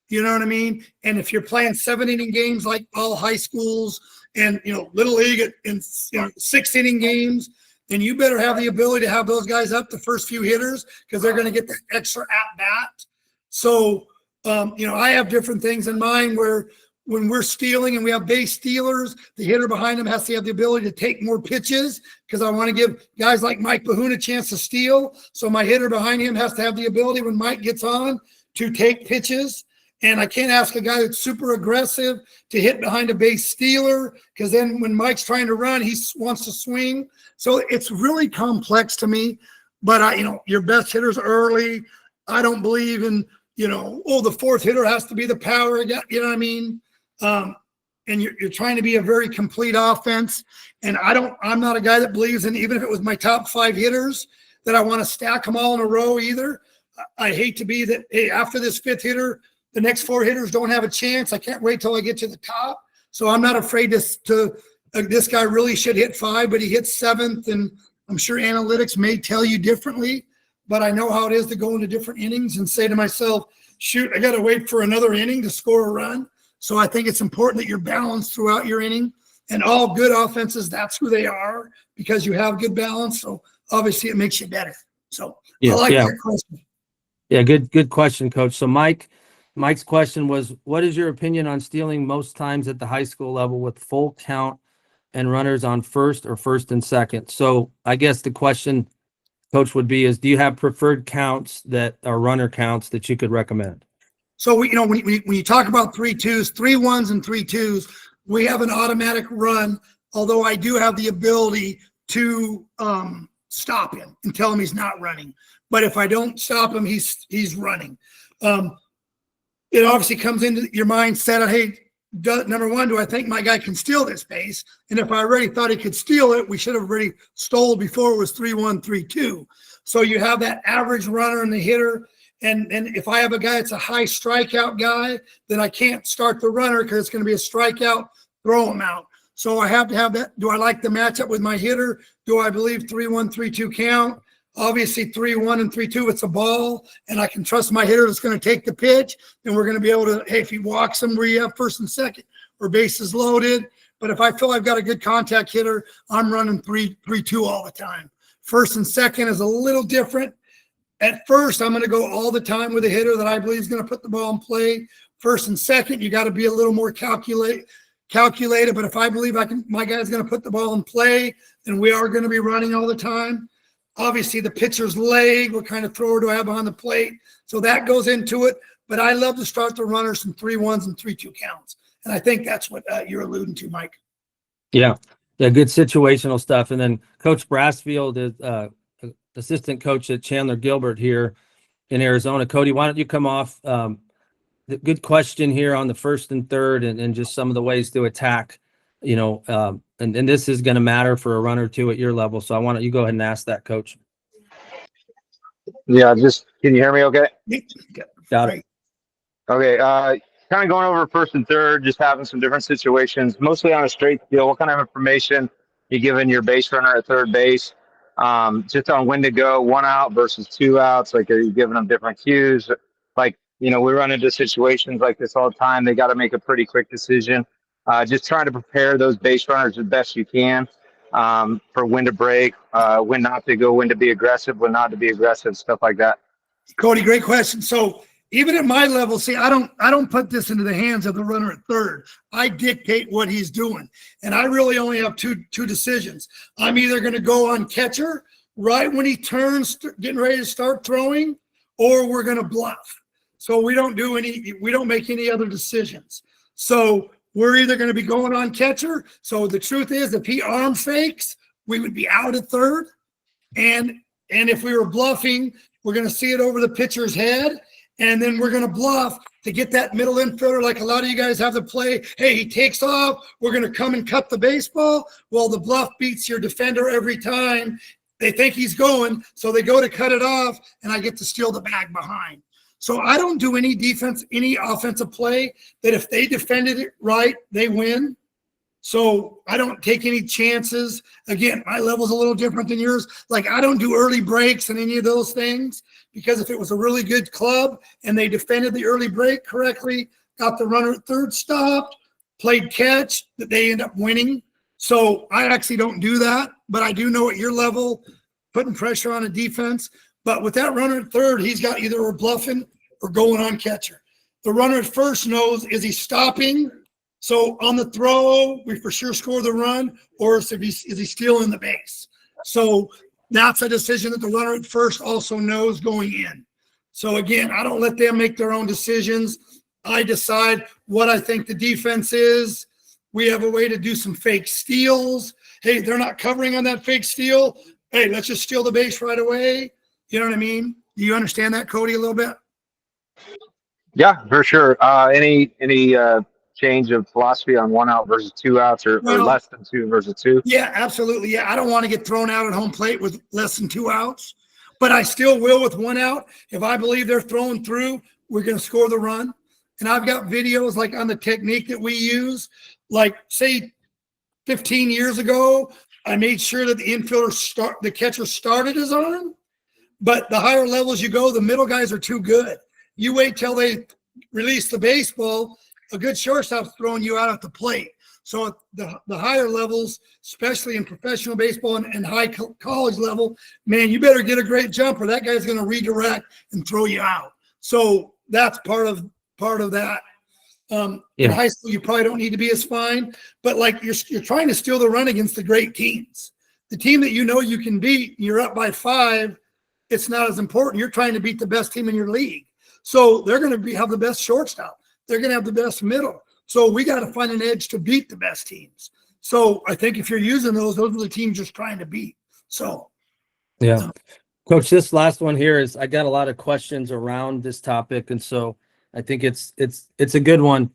You know what I mean? And if you're playing 7-inning games like all high schools and, little league in 6-inning games, then you better have the ability to have those guys up the first few hitters, because they're going to get the extra at bat. So, I have different things in mind where when we're stealing and we have base stealers, the hitter behind them has to have the ability to take more pitches, because I want to give guys like Mike Bahoon a chance to steal. So my hitter behind him has to have the ability when Mike gets on to take pitches. And I can't ask a guy that's super aggressive to hit behind a base stealer, because then when Mike's trying to run, he wants to swing. So it's really complex to me. But your best hitters early. I don't believe in, the 4th hitter has to be the power guy. You know what I mean? And you're trying to be a very complete offense. And I'm not a guy that believes in, even if it was my top 5 hitters, that I want to stack them all in a row either. I hate to be that, hey, after this 5th hitter, the next 4 hitters don't have a chance. I can't wait till I get to the top. So I'm not afraid to this guy really should hit 5, but he hits 7th. And I'm sure analytics may tell you differently, but I know how it is to go into different innings and say to myself, shoot, I got to wait for another inning to score a run. So I think it's important that you're balanced throughout your inning, and all good offenses, that's who they are, because you have good balance. So obviously it makes you better. So I like that question. Yeah. Good question, Coach. So Mike's question was, what is your opinion on stealing most times at the high school level with full count and runners on first or first and second? So I guess the question, Coach, would be do you have preferred counts that are runner counts that you could recommend? So when you talk about 3-2s, 3-1s and 3-2s, we have an automatic run, although I do have the ability to stop him and tell him he's not running. But if I don't stop him, he's running. It obviously comes into your mindset of, hey, number one, do I think my guy can steal this base? And if I already thought he could steal it, we should have already stole before it was 3-1, 3-2. So you have that average runner and the hitter. And if I have a guy that's a high strikeout guy, then I can't start the runner because it's going to be a strikeout, throw him out. So I have to have that. Do I like the matchup with my hitter? Do I believe 3-1, 3-2 count? Obviously 3-1 and 3-2, it's a ball, and I can trust my hitter that's going to take the pitch. And we're going to be able to, hey, if he walks him, we have first and second or bases loaded. But if I feel I've got a good contact hitter, I'm running 3-2 all the time. First and second is a little different. At first, I'm going to go all the time with a hitter that I believe is going to put the ball in play. First and second, you got to be a little more calculated. But if I believe my guy's going to put the ball in play, then we are going to be running all the time. Obviously, the pitcher's leg, what kind of thrower do I have behind the plate? So that goes into it. But I love to start the runners from 3-1s and 3-2 counts. And I think that's what you're alluding to, Mike. Yeah, good situational stuff. And then Coach Brassfield is assistant coach at Chandler Gilbert here in Arizona. Cody, why don't you come off? Good question here on the first and third, and just some of the ways to attack. And this is going to matter for a run or two at your level. So I want you go ahead and ask that, Coach. Yeah, can you hear me okay? Got it. Okay, kind of going over first and third, just having some different situations, mostly on a straight field. What kind of information you giving your base runner at third base? Just on when to go, 1 out versus 2 outs. Like, are you giving them different cues? Like, we run into situations like this all the time. They got to make a pretty quick decision. Just trying to prepare those base runners as best you can for when to break, when not to go, when to be aggressive, when not to be aggressive, stuff like that. Cody, great question. So even at my level, see, I don't put this into the hands of the runner at third. I dictate what he's doing. And I really only have two decisions. I'm either going to go on catcher right when he turns, getting ready to start throwing, or we're going to bluff. So we don't make any other decisions. So we're either going to be going on catcher. So the truth is, if he arm fakes, we would be out at third. And if we were bluffing, we're going to see it over the pitcher's head. And then we're going to bluff to get that middle infielder, like a lot of you guys have to play. Hey, he takes off. We're going to come and cut the baseball. Well, the bluff beats your defender every time. They think he's going, so they go to cut it off, and I get to steal the bag behind. So I don't do any defense, any offensive play that if they defended it right, they win. So I don't take any chances. Again, my level's a little different than yours. Like, I don't do early breaks and any of those things, because if it was a really good club and they defended the early break correctly, got the runner at third stopped, played catch, that they end up winning. So I actually don't do that, but I do know at your level, putting pressure on a defense. But with that runner at third, he's got either we're bluffing or going on catcher. The runner at first knows, is he stopping? So on the throw, we for sure score the run, or is he stealing the base? So that's a decision that the runner at first also knows going in. So again, I don't let them make their own decisions. I decide what I think the defense is. We have a way to do some fake steals. Hey, they're not covering on that fake steal. Hey, let's just steal the base right away. You know what I mean? Do you understand that, Cody, a little bit? Yeah, for sure. Any change of philosophy on 1 out versus 2 outs, or less than 2 versus 2? Yeah, absolutely. Yeah, I don't want to get thrown out at home plate with less than 2 outs, but I still will with 1 out. If I believe they're throwing through, we're going to score the run. And I've got videos like on the technique that we use. Like, say 15 years ago, I made sure that the catcher started his arm, but the higher levels you go, the middle guys are too good. You wait till they release the baseball, a good shortstop's throwing you out at the plate. So at the higher levels, especially in professional baseball and high college level, man, you better get a great jumper. That guy's going to redirect and throw you out. So that's part of that. In high school, you probably don't need to be as fine, but like you're trying to steal the run against the great teams. The team that you know you can beat, you're up by 5, it's not as important. You're trying to beat the best team in your league. So they're going to have the best shortstop. They're going to have the best middle. So we got to find an edge to beat the best teams. So I think if you're using those are the teams you're trying to beat. So, yeah. Coach, this last one here is, I got a lot of questions around this topic. And so I think it's a good one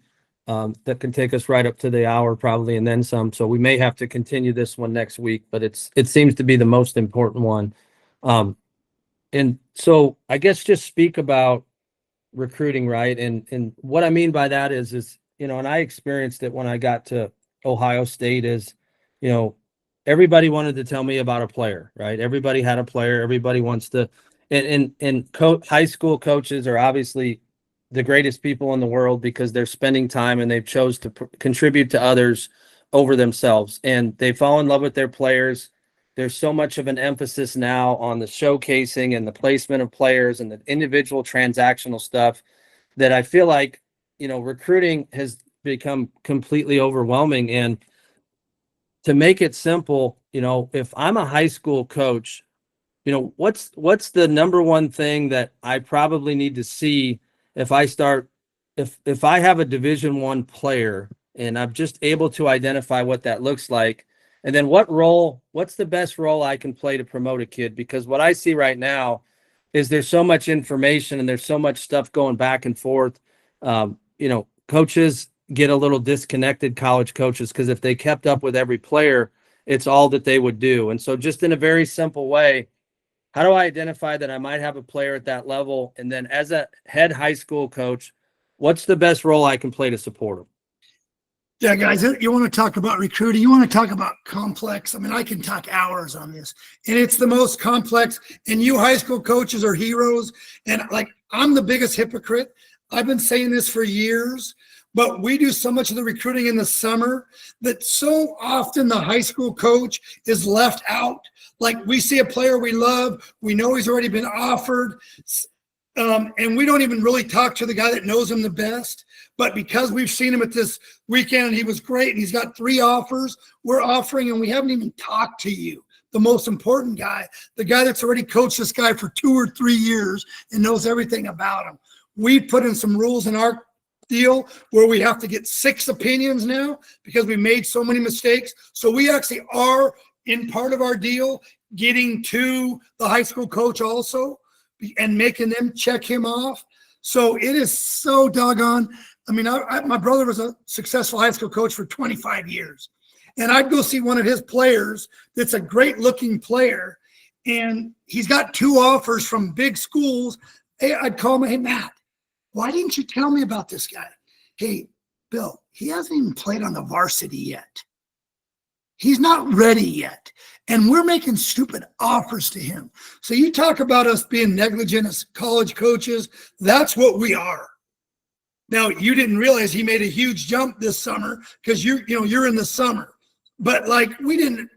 that can take us right up to the hour probably, and then some. So we may have to continue this one next week, but it seems to be the most important one. And so I guess just speak about recruiting, right? And what I mean by that is, and I experienced it when I got to Ohio State, is, everybody wanted to tell me about a player, right? Everybody had a player. Everybody wants to, high school coaches are obviously the greatest people in the world because they're spending time and they've chose to contribute to others over themselves, and they fall in love with their players. There's so much of an emphasis now on the showcasing and the placement of players and the individual transactional stuff that I feel like, recruiting has become completely overwhelming. And to make it simple, if I'm a high school coach, what's the number one thing that I probably need to see if I start, if I have a Division I player and I'm just able to identify what that looks like, and then what's the best role I can play to promote a kid? Because what I see right now is there's so much information and there's so much stuff going back and forth. Coaches get a little disconnected, college coaches, because if they kept up with every player, it's all that they would do. And so just in a very simple way, how do I identify that I might have a player at that level? And then as a head high school coach, what's the best role I can play to support them? Yeah, guys, you want to talk about recruiting, you want to talk about complex. I mean, I can talk hours on this, and it's the most complex, and you high school coaches are heroes. And like, I'm the biggest hypocrite. I've been saying this for years, but we do so much of the recruiting in the summer that so often the high school coach is left out. Like, we see a player we love, we know he's already been offered, and we don't even really talk to the guy that knows him the best. But because we've seen him at this weekend and he was great and he's got 3 offers, we're offering, and we haven't even talked to you, the most important guy, the guy that's already coached this guy for 2 or 3 years and knows everything about him. We put in some rules in our deal where we have to get 6 opinions now because we made so many mistakes. So we actually are, in part of our deal, getting to the high school coach also and making them check him off. So it is so doggone. I mean, my brother was a successful high school coach for 25 years. And I'd go see one of his players that's a great looking player, and he's got 2 offers from big schools. Hey, I'd call him, hey, Matt, why didn't you tell me about this guy? Hey, Bill, he hasn't even played on the varsity yet. He's not ready yet. And we're making stupid offers to him. So you talk about us being negligent as college coaches. That's what we are. Now, you didn't realize he made a huge jump this summer because you're in the summer. But like, we didn't.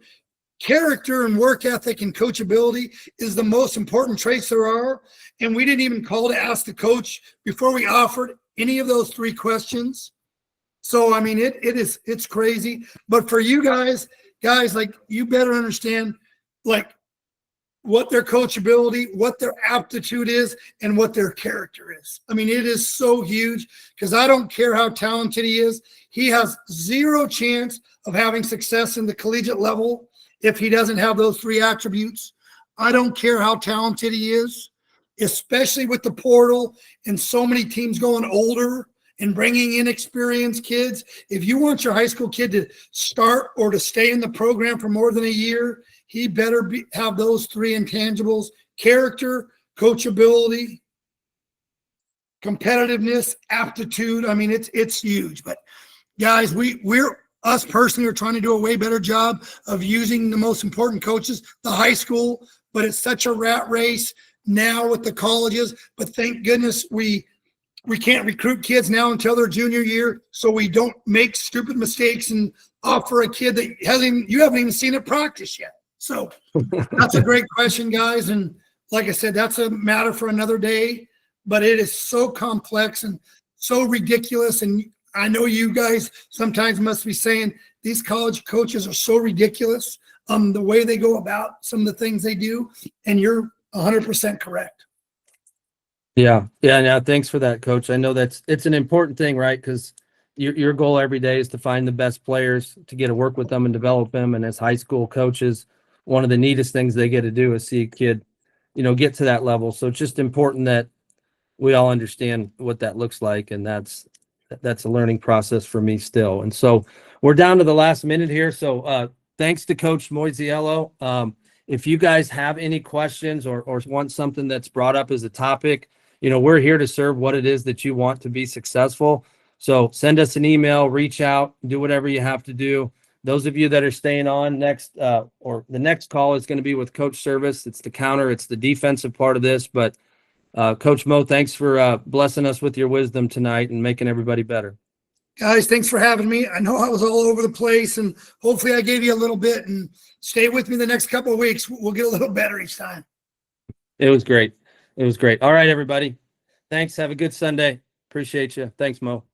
Character and work ethic and coachability is the most important traits there are. And we didn't even call to ask the coach before we offered any of those 3 questions. So, I mean, it's crazy. But for you guys, like, you better understand, like, what their coachability, what their aptitude is, and what their character is. I mean, it is so huge, because I don't care how talented he is. He has 0 chance of having success in the collegiate level if he doesn't have those 3 attributes. I don't care how talented he is, especially with the portal and so many teams going older and bringing in experienced kids. If you want your high school kid to start or to stay in the program for more than a year, he better have those 3 intangibles: character, coachability, competitiveness, aptitude. I mean, it's huge. But guys, us personally are trying to do a way better job of using the most important coaches, the high school, but it's such a rat race now with the colleges. But thank goodness we can't recruit kids now until their junior year, so we don't make stupid mistakes and offer a kid that you haven't even seen it practice yet. So that's a great question, guys. And like I said, that's a matter for another day, but it is so complex and so ridiculous. And I know you guys sometimes must be saying these college coaches are so ridiculous, the way they go about some of the things they do. And you're 100% correct. Yeah. Thanks for that, Coach. I know it's an important thing, right? Because your goal every day is to find the best players, to get to work with them and develop them. And as high school coaches, one of the neatest things they get to do is see a kid, get to that level. So it's just important that we all understand what that looks like. And that's a learning process for me still. And so we're down to the last minute here. So thanks to Coach Mosiello. If you guys have any questions or want something that's brought up as a topic, we're here to serve what it is that you want to be successful. So send us an email, reach out, do whatever you have to do. those of you that are staying on next, or the next call is going to be with Coach Service. It's the counter. It's the defensive part of this. But Coach Mo, thanks for blessing us with your wisdom tonight and making everybody better. Guys, thanks for having me. I know I was all over the place, and hopefully I gave you a little bit, and stay with me the next couple of weeks. We'll get a little better each time. It was great. It was great. All right, everybody. Thanks. Have a good Sunday. Appreciate you. Thanks, Mo.